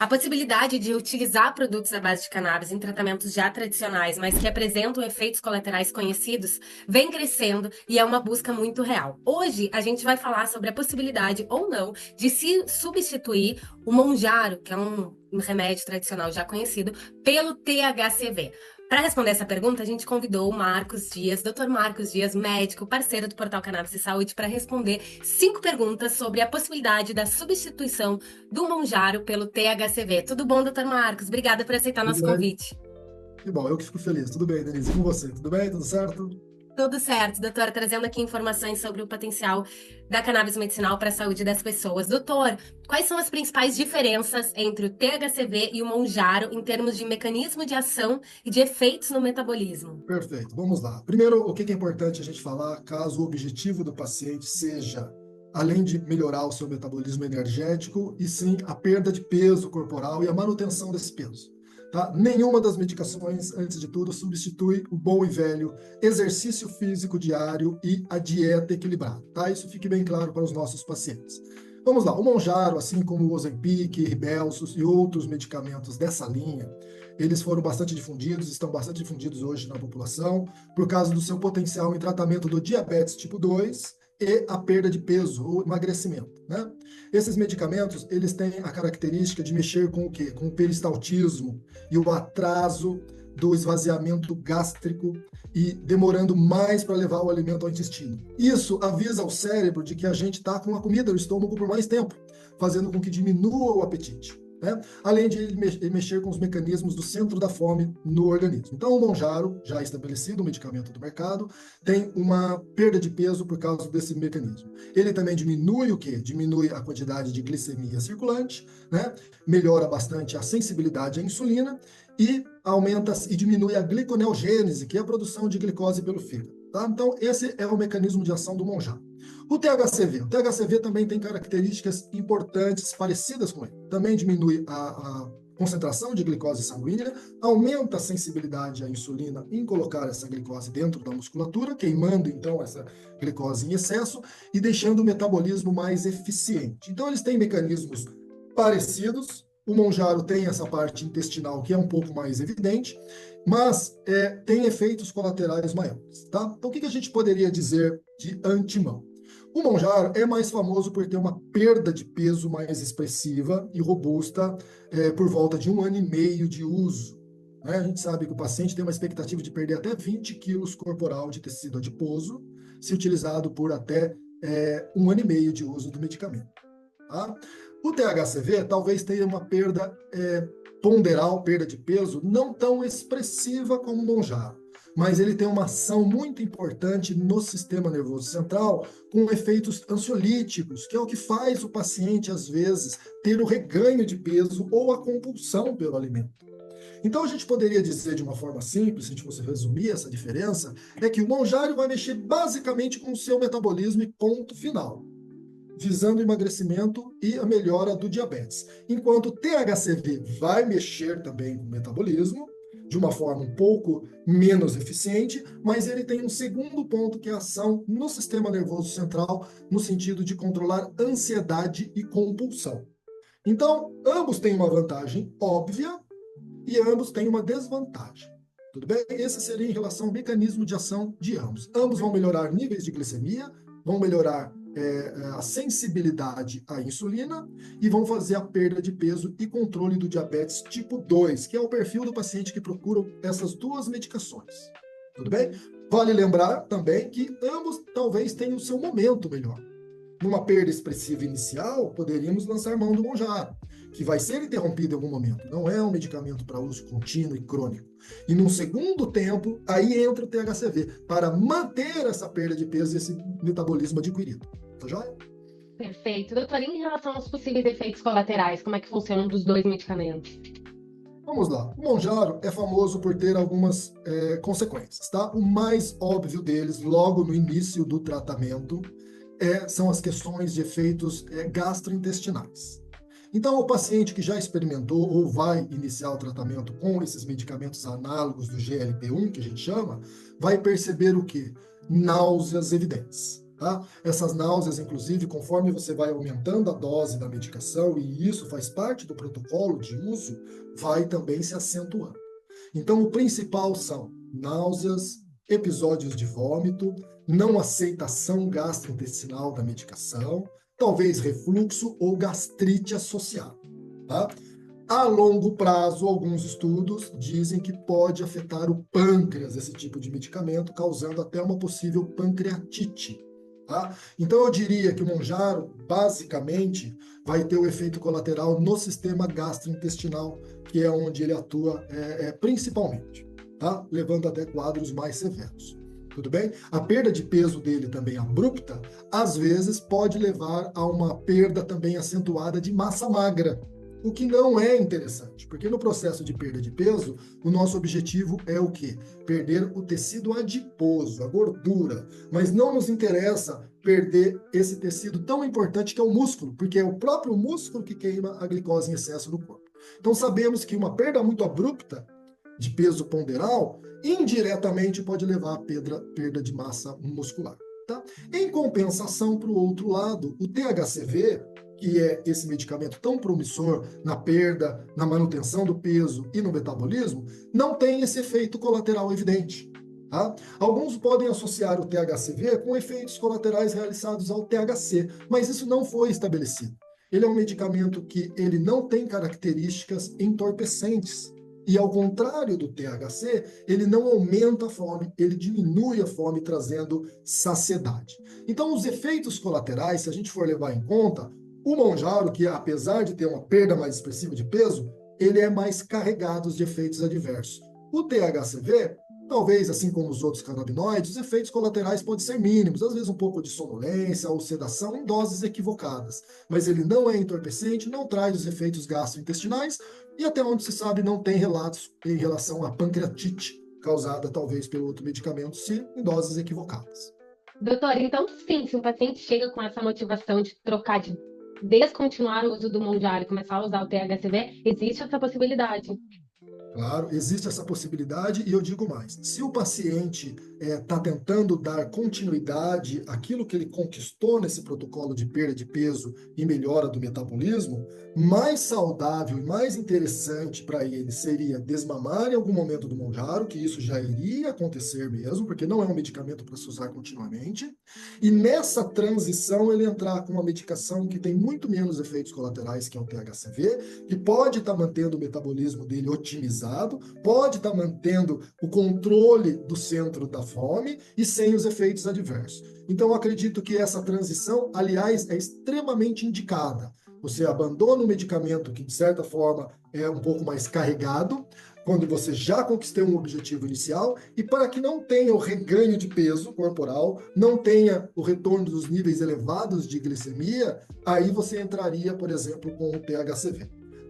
A possibilidade de utilizar produtos à base de cannabis em tratamentos já tradicionais, mas que apresentam efeitos colaterais conhecidos, vem crescendo e é uma busca muito real. Hoje, a gente vai falar sobre a possibilidade ou não de se substituir o monjaro, que é um remédio tradicional já conhecido, pelo THCV. Para responder essa pergunta, a gente convidou o Marcos Dias, Dr. Marcos Dias, médico, parceiro do Portal Cannabis e Saúde, para responder 5 perguntas sobre a possibilidade da substituição do Monjaro pelo THCV. Tudo bom, doutor Marcos? Obrigada por aceitar Tudo nosso bem? convite. Que bom, eu que fico feliz. Tudo bem, Denise? E com você? Tudo bem? Tudo certo? Tudo certo, doutor, trazendo aqui informações sobre o potencial da cannabis medicinal para a saúde das pessoas. Doutor, quais são as principais diferenças entre o THCV e o Monjaro em termos de mecanismo de ação e de efeitos no metabolismo? Perfeito, vamos lá. Primeiro, o que é importante a gente falar caso o objetivo do paciente seja, além de melhorar o seu metabolismo energético, e sim a perda de peso corporal e a manutenção desse peso. Tá? Nenhuma das medicações, antes de tudo, substitui o bom e velho exercício físico diário e a dieta equilibrada. Tá? Isso fique bem claro para os nossos pacientes. Vamos lá, o Monjaro, assim como o Ozempic, Ribelsus e outros medicamentos dessa linha, eles foram bastante difundidos, estão bastante difundidos hoje na população, por causa do seu potencial em tratamento do diabetes tipo 2 e a perda de peso ou emagrecimento, né? Esses medicamentos, eles têm a característica de mexer com o quê? Com o peristaltismo e o atraso do esvaziamento gástrico e demorando mais para levar o alimento ao intestino. Isso avisa ao cérebro de que a gente está com a comida no estômago por mais tempo, fazendo com que diminua o apetite. Né? Além de ele mexer com os mecanismos do centro da fome no organismo. Então, o Monjaro, já estabelecido, um medicamento do mercado, tem uma perda de peso por causa desse mecanismo. Ele também diminui o quê? Diminui a quantidade de glicemia circulante, né? Melhora bastante a sensibilidade à insulina e aumenta e diminui a gliconeogênese, que é a produção de glicose pelo fígado. Tá? Então, esse é o mecanismo de ação do Monjaro. O THCV também tem características importantes parecidas com ele. Também diminui a concentração de glicose sanguínea, aumenta a sensibilidade à insulina em colocar essa glicose dentro da musculatura, queimando então essa glicose em excesso e deixando o metabolismo mais eficiente. Então eles têm mecanismos parecidos. O Monjaro tem essa parte intestinal que é um pouco mais evidente, mas tem efeitos colaterais maiores. Tá? Então o que a gente poderia dizer de antemão? O Monjaro é mais famoso por ter uma perda de peso mais expressiva e robusta por volta de 1 ano e meio de uso. Né? A gente sabe que o paciente tem uma expectativa de perder até 20 quilos corporal de tecido adiposo, se utilizado por até 1 ano e meio de uso do medicamento. Tá? O THCV talvez tenha uma perda ponderal, perda de peso, não tão expressiva como o Monjaro, mas ele tem uma ação muito importante no sistema nervoso central, com efeitos ansiolíticos, que é o que faz o paciente, às vezes, ter o reganho de peso ou a compulsão pelo alimento. Então, a gente poderia dizer de uma forma simples, se a gente fosse resumir essa diferença, é que o Monjaro vai mexer basicamente com o seu metabolismo e ponto final, visando o emagrecimento e a melhora do diabetes. Enquanto o THCV vai mexer também com o metabolismo, de uma forma um pouco menos eficiente, mas ele tem um segundo ponto, que é a ação no sistema nervoso central, no sentido de controlar ansiedade e compulsão. Então, ambos têm uma vantagem óbvia e ambos têm uma desvantagem. Tudo bem? Esse seria em relação ao mecanismo de ação de ambos. Ambos vão melhorar níveis de glicemia, vão melhorar a sensibilidade à insulina e vão fazer a perda de peso e controle do diabetes tipo 2, que é o perfil do paciente que procura essas duas medicações. Tudo bem? Vale lembrar também que ambos talvez tenham o seu momento melhor. Numa perda expressiva inicial, poderíamos lançar mão do Monjaro, que vai ser interrompido em algum momento. Não é um medicamento para uso contínuo e crônico. E num segundo tempo, aí entra o THCV, para manter essa perda de peso e esse metabolismo adquirido. Tá joia? Perfeito. Doutor, em relação aos possíveis efeitos colaterais, como é que funcionam dos dois medicamentos? Vamos lá. O Monjaro é famoso por ter algumas consequências, tá? O mais óbvio deles, logo no início do tratamento, são as questões de efeitos gastrointestinais. Então, o paciente que já experimentou ou vai iniciar o tratamento com esses medicamentos análogos do GLP-1, que a gente chama, vai perceber o quê? Náuseas evidentes. Tá? Essas náuseas, inclusive, conforme você vai aumentando a dose da medicação, e isso faz parte do protocolo de uso, vai também se acentuando. Então, o principal são náuseas, episódios de vômito, não aceitação gastrointestinal da medicação, talvez refluxo ou gastrite associado. Tá? A longo prazo, alguns estudos dizem que pode afetar o pâncreas, esse tipo de medicamento, causando até uma possível pancreatite. Tá? Então, eu diria que o Monjaro, basicamente, vai ter o efeito colateral no sistema gastrointestinal, que é onde ele atua principalmente, tá? Levando até quadros mais severos. Tudo bem? A perda de peso dele também abrupta, às vezes pode levar a uma perda também acentuada de massa magra, o que não é interessante, porque no processo de perda de peso, o nosso objetivo é o quê? Perder o tecido adiposo, a gordura, mas não nos interessa perder esse tecido tão importante que é o músculo, porque é o próprio músculo que queima a glicose em excesso no corpo. Então sabemos que uma perda muito abrupta de peso ponderal, indiretamente pode levar à perda de massa muscular. Tá? Em compensação, para o outro lado, o THCV, que é esse medicamento tão promissor na perda, na manutenção do peso e no metabolismo, não tem esse efeito colateral evidente. Tá? Alguns podem associar o THCV com efeitos colaterais realizados ao THC, mas isso não foi estabelecido. Ele é um medicamento que ele não tem características entorpecentes. E ao contrário do THC, ele não aumenta a fome, ele diminui a fome, trazendo saciedade. Então, os efeitos colaterais, se a gente for levar em conta, o Monjaro, que apesar de ter uma perda mais expressiva de peso, ele é mais carregado de efeitos adversos. O THCV, talvez assim como os outros canabinoides, os efeitos colaterais podem ser mínimos, às vezes um pouco de sonolência ou sedação em doses equivocadas, mas ele não é entorpecente, não traz os efeitos gastrointestinais e até onde se sabe não tem relatos em relação à pancreatite, causada talvez pelo outro medicamento, se em doses equivocadas. Doutor, então sim, se um paciente chega com essa motivação de trocar, de descontinuar o uso do Monjaro e começar a usar o THCV, existe essa possibilidade. Claro, existe essa possibilidade e eu digo mais: se o paciente está tentando dar continuidade àquilo que ele conquistou nesse protocolo de perda de peso e melhora do metabolismo, mais saudável e mais interessante para ele seria desmamar em algum momento do Monjaro, que isso já iria acontecer mesmo, porque não é um medicamento para se usar continuamente, e nessa transição ele entrar com uma medicação que tem muito menos efeitos colaterais, que é o THCV, que pode estar mantendo o metabolismo dele otimizado, pode estar mantendo o controle do centro da fome e sem os efeitos adversos. Então, eu acredito que essa transição, aliás, é extremamente indicada. Você abandona um medicamento que, de certa forma, é um pouco mais carregado, quando você já conquistou um objetivo inicial, e para que não tenha o reganho de peso corporal, não tenha o retorno dos níveis elevados de glicemia, aí você entraria, por exemplo, com o THCV.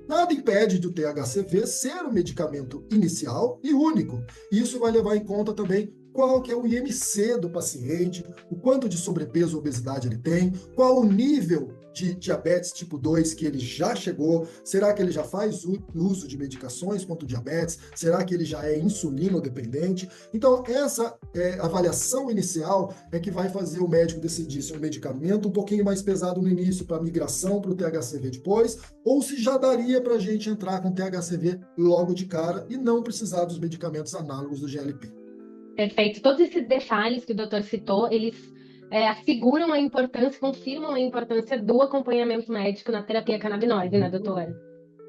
Nada impede do THCV ser o medicamento inicial e único. Isso vai levar em conta também qual que é o IMC do paciente, o quanto de sobrepeso ou obesidade ele tem, qual o nível de diabetes tipo 2 que ele já chegou, será que ele já faz uso de medicações contra o diabetes, será que ele já é insulino-dependente? Então, essa avaliação inicial é que vai fazer o médico decidir se é um medicamento um pouquinho mais pesado no início para migração para o THCV depois, ou se já daria para a gente entrar com THCV logo de cara e não precisar dos medicamentos análogos do GLP. Perfeito. Todos esses detalhes que o doutor citou, eles asseguram a importância, confirmam a importância do acompanhamento médico na terapia canabinoide, né, doutora?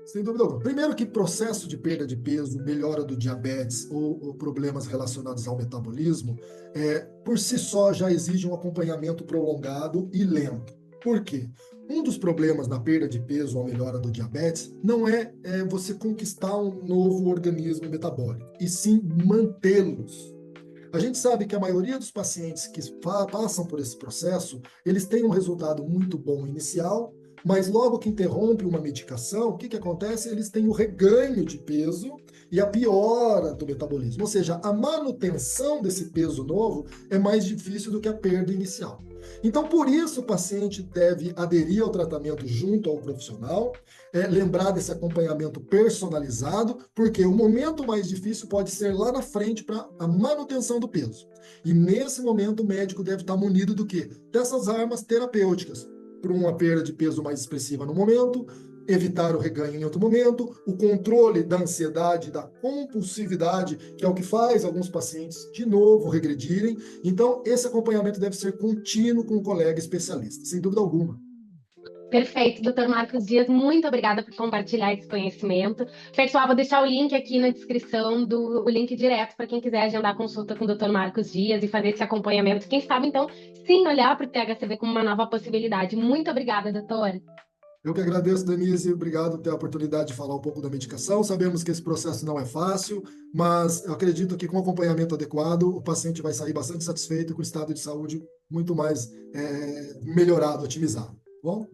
Sem dúvida alguma. Primeiro que processo de perda de peso, melhora do diabetes ou problemas relacionados ao metabolismo, por si só já exige um acompanhamento prolongado e lento. Por quê? Um dos problemas na perda de peso ou melhora do diabetes não é você conquistar um novo organismo metabólico, e sim mantê-los. A gente sabe que a maioria dos pacientes que passam por esse processo, eles têm um resultado muito bom inicial, mas logo que interrompe uma medicação, o que que acontece? Eles têm o reganho de peso e a piora do metabolismo. Ou seja, a manutenção desse peso novo é mais difícil do que a perda inicial. Então, por isso, o paciente deve aderir ao tratamento junto ao profissional, lembrar desse acompanhamento personalizado, porque o momento mais difícil pode ser lá na frente para a manutenção do peso. E nesse momento, o médico deve estar munido do quê? Dessas armas terapêuticas, para uma perda de peso mais expressiva no momento, evitar o reganho em outro momento, o controle da ansiedade, da compulsividade, que é o que faz alguns pacientes de novo regredirem. Então, esse acompanhamento deve ser contínuo com um colega especialista, sem dúvida alguma. Perfeito, doutor Marcos Dias, muito obrigada por compartilhar esse conhecimento. Pessoal, vou deixar o link aqui na descrição, o link direto para quem quiser agendar consulta com o doutor Marcos Dias e fazer esse acompanhamento. Quem sabe, então, sim, olhar para o THCV como uma nova possibilidade. Muito obrigada, doutor. Eu que agradeço, Denise. Obrigado por ter a oportunidade de falar um pouco da medicação. Sabemos que esse processo não é fácil, mas eu acredito que com acompanhamento adequado, o paciente vai sair bastante satisfeito com o estado de saúde muito mais melhorado, otimizado. Bom?